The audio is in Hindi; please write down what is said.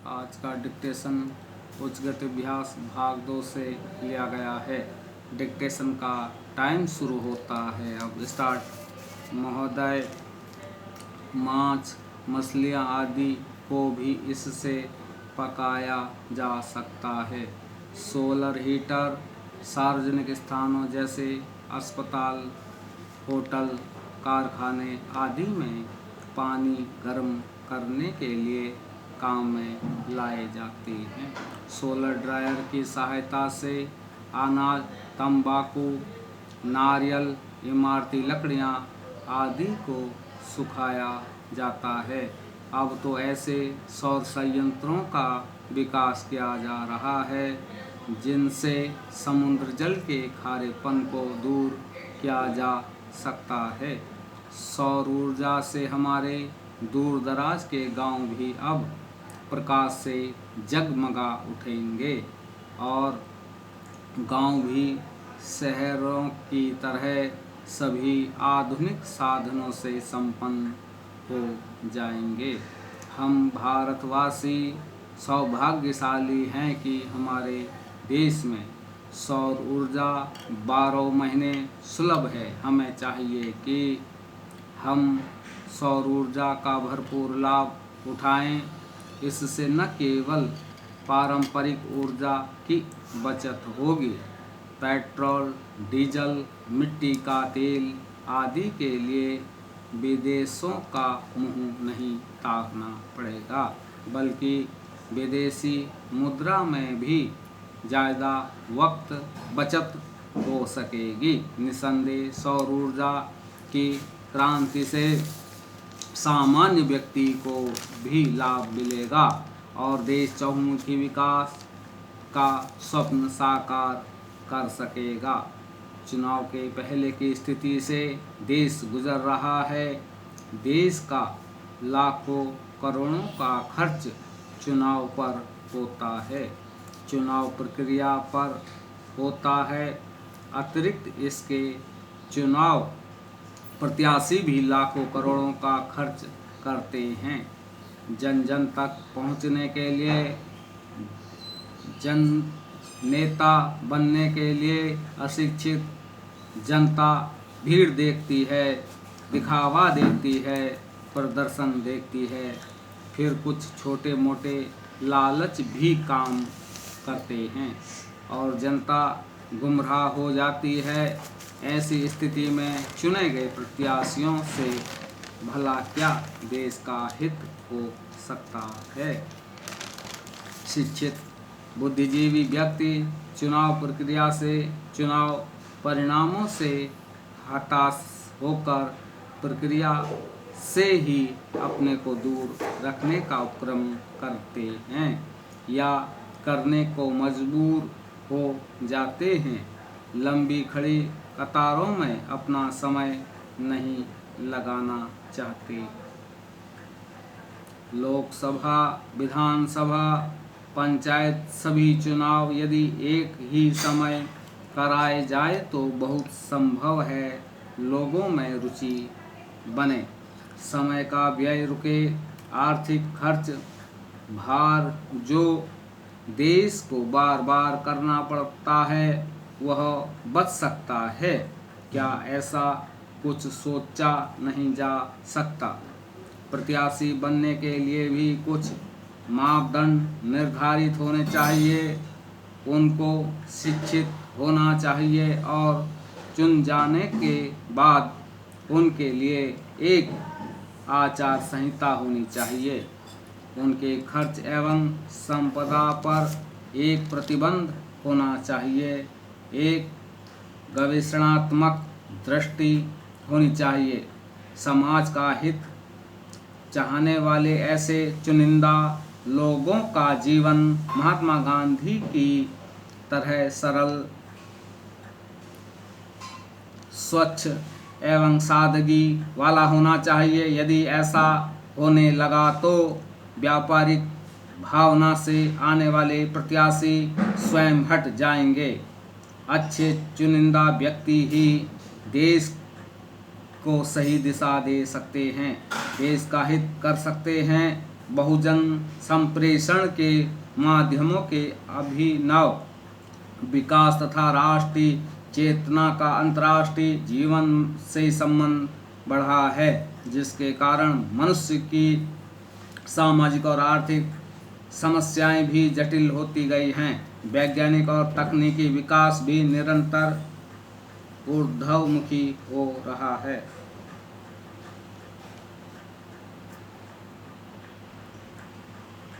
आज का डिक्टेशन उच्चगति अभ्यास भाग 2 से लिया गया है। डिक्टेशन का टाइम शुरू होता है। अब स्टार्ट। महोदय, मांस, मछलियाँ आदि को भी इससे पकाया जा सकता है। सोलर हीटर सार्वजनिक स्थानों जैसे अस्पताल, होटल, कारखाने आदि में पानी गर्म करने के लिए काम में लाए जाते हैं। सोलर ड्रायर की सहायता से अनाज, तंबाकू, नारियल, इमारती लकड़ियाँ आदि को सुखाया जाता है। अब तो ऐसे सौर संयंत्रों का विकास किया जा रहा है जिनसे समुद्र जल के खारेपन को दूर किया जा सकता है। सौर ऊर्जा से हमारे दूर दराज के गांव भी अब प्रकाश से जगमगा उठेंगे और गांव भी शहरों की तरह सभी आधुनिक साधनों से संपन्न हो जाएंगे। हम भारतवासी सौभाग्यशाली हैं कि हमारे देश में सौर ऊर्जा 12 महीने सुलभ है। हमें चाहिए कि हम सौर ऊर्जा का भरपूर लाभ उठाएं। इससे न केवल पारंपरिक ऊर्जा की बचत होगी, पेट्रोल, डीजल, मिट्टी का तेल आदि के लिए विदेशों का मुंह नहीं ताकना पड़ेगा, बल्कि विदेशी मुद्रा में भी ज़्यादा वक्त बचत हो सकेगी। निसंदेह सौर ऊर्जा की क्रांति से सामान्य व्यक्ति को भी लाभ मिलेगा और देश चहुमुखी विकास का स्वप्न साकार कर सकेगा। चुनाव के पहले की स्थिति से देश गुजर रहा है। देश का लाखों करोड़ों का खर्च चुनाव पर होता है, चुनाव प्रक्रिया पर होता है। अतिरिक्त इसके चुनाव प्रत्याशी भी लाखों करोड़ों का खर्च करते हैं। जन जन तक पहुंचने के लिए, जन नेता बनने के लिए अशिक्षित जनता भीड़ देखती है, दिखावा देखती है, प्रदर्शन देखती है, फिर कुछ छोटे मोटे लालच भी काम करते हैं और जनता गुमराह हो जाती है। ऐसी स्थिति में चुने गए प्रत्याशियों से भला क्या देश का हित हो सकता है। शिक्षित बुद्धिजीवी व्यक्ति चुनाव प्रक्रिया से, चुनाव परिणामों से हताश होकर प्रक्रिया से ही अपने को दूर रखने का उपक्रम करते हैं या करने को मजबूर हो जाते हैं। लंबी खड़ी कतारों में अपना समय नहीं लगाना चाहते। लोकसभा, विधानसभा, पंचायत सभी चुनाव यदि एक ही समय कराए जाए तो बहुत संभव है लोगों में रुचि बने, समय का व्यय रुके, आर्थिक खर्च भार जो देश को बार बार करना पड़ता है वह बच सकता है। क्या ऐसा कुछ सोचा नहीं जा सकता? प्रत्याशी बनने के लिए भी कुछ मापदंड निर्धारित होने चाहिए। उनको शिक्षित होना चाहिए और चुन जाने के बाद उनके लिए एक आचार संहिता होनी चाहिए। उनके खर्च एवं संपदा पर एक प्रतिबंध होना चाहिए। एक गवेषणात्मक दृष्टि होनी चाहिए। समाज का हित चाहने वाले ऐसे चुनिंदा लोगों का जीवन महात्मा गांधी की तरह सरल, स्वच्छ एवं सादगी वाला होना चाहिए। यदि ऐसा होने लगा तो व्यापारिक भावना से आने वाले प्रत्याशी स्वयं हट जाएंगे। अच्छे चुनिंदा व्यक्ति ही देश को सही दिशा दे सकते हैं, देश का हित कर सकते हैं बहुजन संप्रेषण के माध्यमों के अभिनव विकास तथा राष्ट्रीय चेतना का अंतर्राष्ट्रीय जीवन से संबंध बढ़ा है, जिसके कारण मनुष्य की सामाजिक और आर्थिक समस्याएं भी जटिल होती गई हैं। वैज्ञानिक और तकनीकी विकास भी निरंतर ऊर्ध्वमुखी हो रहा है।